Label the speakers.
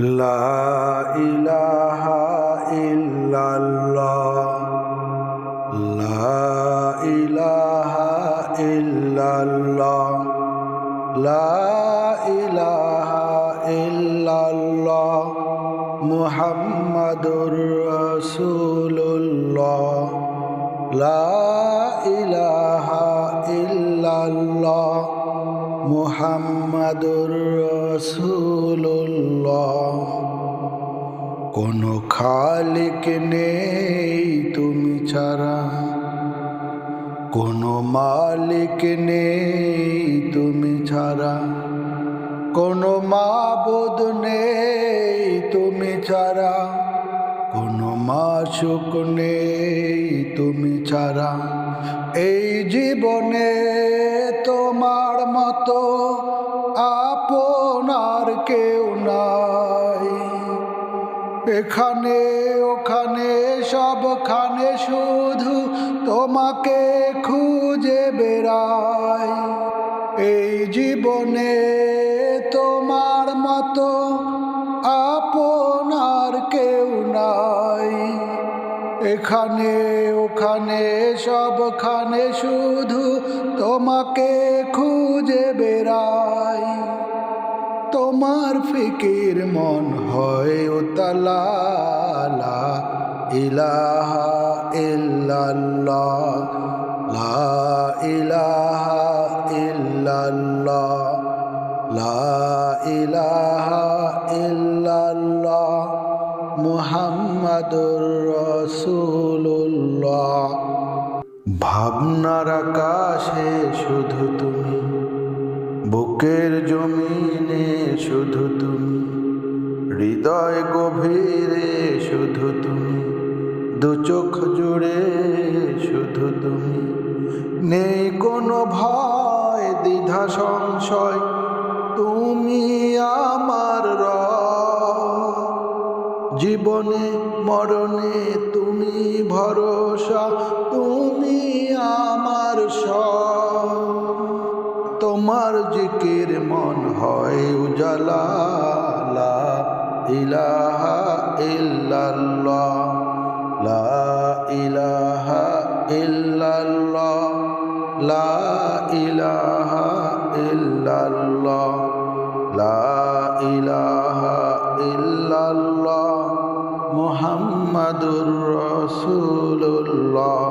Speaker 1: লা ইলাহা ইল্লাল্লাহ, লা ইলাহা ইল্লাল্লাহ, লা ইলাহা ইল্লাল্লাহ, মুহাম্মাদুর রাসূলুল্লাহ, লা ইলাহা ইল্লাল্লাহ, মুহাম্মাদুর রাসূলুল্লাহ। কোনো খালিক নেই তুমি ছাড়া, কোনো মালিক নেই তুমি ছাড়া, কোনো মাবুদ নেই তুমি ছাড়া, কোনো মাশুক নেই তুমি ছাড়া। এই জীবনে তোমার মতো আপনার কেউ নাই। এখানে ওখানে সবখানে শুধু তোমাকে খুঁজে বেড়াই। এই জীবনে তোমার মতো আপনার কেউ নাই। এখানে ওখানে সবখানে শুধু তোমাকে খুঁজে বেড়াই। তোমার ফিকির মন হয় উতলা, লা ইলাহা ইল্লাল্লাহ, লা ইলাহা ইল্লাল্লাহ, লা ইলাহা ইল্লাল্লাহ, মুহাম্মাদুর রাসূলুল্লাহ। ভাবনার আকাশে শুধু তুমি, বুকের জমিনে শুধু তুমি, হৃদয় গভীরে শুধু তুমি, দু চোখ জুড়ে শুধু তুমি। নেই কোনো ভয় দ্বিধা সংশয়, তুমি আমার রব। জীবনে মরণে তুমি ভরসা, তুমি আমার সব। তোমার জিকির মন হয় উজালা, লা ইলাহা ইল্লাল্লাহ, লা ইলাহা ইল্লাল্লাহ, লা ইলাহা ইল্লাল্লাহ, লা ইলাহা ইল্লাল্লাহ, মুহাম্মাদুর রাসূলুল্লাহ।